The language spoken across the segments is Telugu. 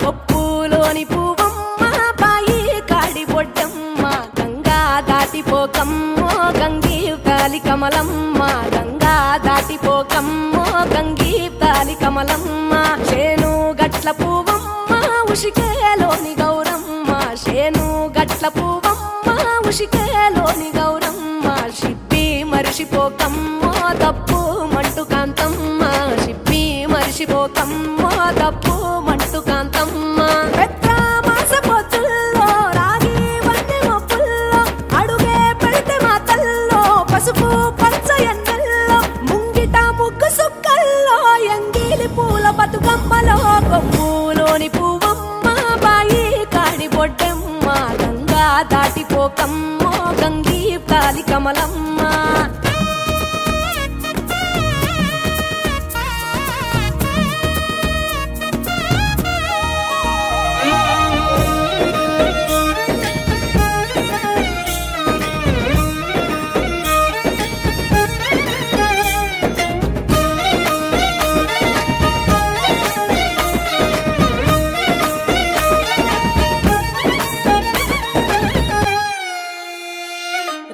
కొప్పులోని పువ్వమ్మ బాయి కాడి బొడ్డమ్మ గంగా దాటిపోకమ్మో గంగీ తాలి కమలమ్మ గంగా దాటిపోకమ్మో గంగీ తాలి కమలమ్మ చేను గట్ల పువ్వమ్మ ఉషికేలోని గౌరమ్మ చేను గట్ల పువ్వమ్మ ఉషికేలోని గౌరమ్మ షిప్పి మరిషిపోకమ్మో తప్పు మంటు కాంతమ్మ షిప్పి మరిషిపోకమ్మో తప్పు మంటు కాంతమ్మ పెద్ద మాస పొత్తుల్లో రాగి వన్నె మొప్పుల్లో అడుగే పెడితే మా తల్లో పసుపు పచ్చ ఎన్నెల్లో ముంగిట ముగ్గు సుక్కల్లో ఎంగిలి పూల బతుకమ్మలో కొమ్ములోని పువ్వమ్మ బాయి కాడి బొడ్డమ్మ గంగా దాటిపోకమ్మో గంగీ తాలి కమలమ్మ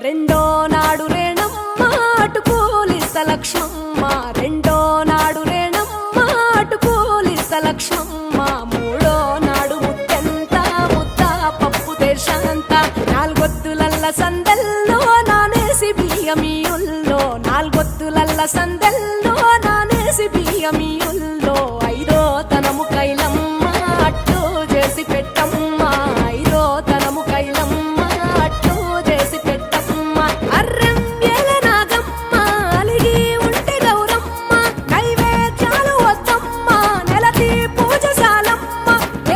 రెండో నాడు రేణమ్మ అటుకూలిస్త లక్ష్మమ్మ రెండో నాడు రేణమ్మ అటుకూలిస్త లక్ష్మమ్మ మూడో నాడు ముత్తెంత ముద్ద పప్పు దేశంత నాలుగొత్తులల్ల సందెల్లో నానేసి బియ్యమియుల్లో నాలుగొత్తులల్ల సందెల్లో నానేసి బియ్యమియుల్లో ఐదో తనము కైలమ్మ అట్టు చేసి పెట్టమ్మ ఐదో తనము కైలమ్మ అట్టు చేసి పెట్టమ్మ అర్రం ఏల నాగమ్మ అలిగి ఉంటే గౌరమ్మ నైవేద్యాలు వద్దమ్మ నెలతి పూజశాలమ్మ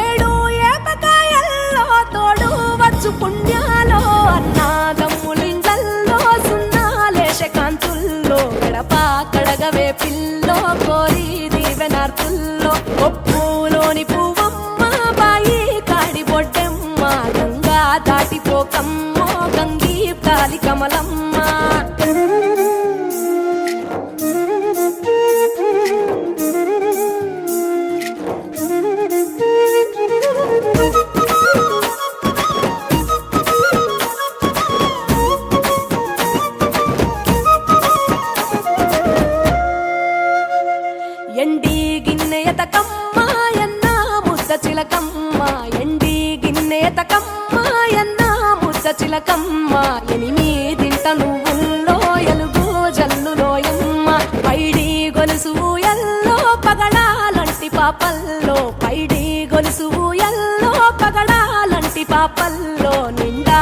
ఏడు ఏపకాయల్లో తోడు వచ్చు పుణ్యాలో అన్నాదమ్ములింగల్లో సున్నాలేశ కాంతుల్లో గడప కడగవే పిల్లో కోరి దీవెనార్తుల్లో కొప్పులోని పువ్వమ్మ బాయి కాడి బొడ్డమ్మ గంగా దాటిపోకమ్మో గంగీ తాలి కమలమ్మ ఎండి గిన్నెయతకమ్మ ఎన్న ముద్ద చిలకమ్మ ఎండి గిన్నెయతకమ్మ ఎన్న ముద్ద చిలకమ్మ ఎనిమిదింట నువ్వుల్లో ఎలుగు జల్లులోయమ్మ పైడి గొలుసు ఎల్లో పగడాలంటి పాపల్లో పైడి గొలుసు ఎల్లో పగడాలంటి పాపల్లో నిండా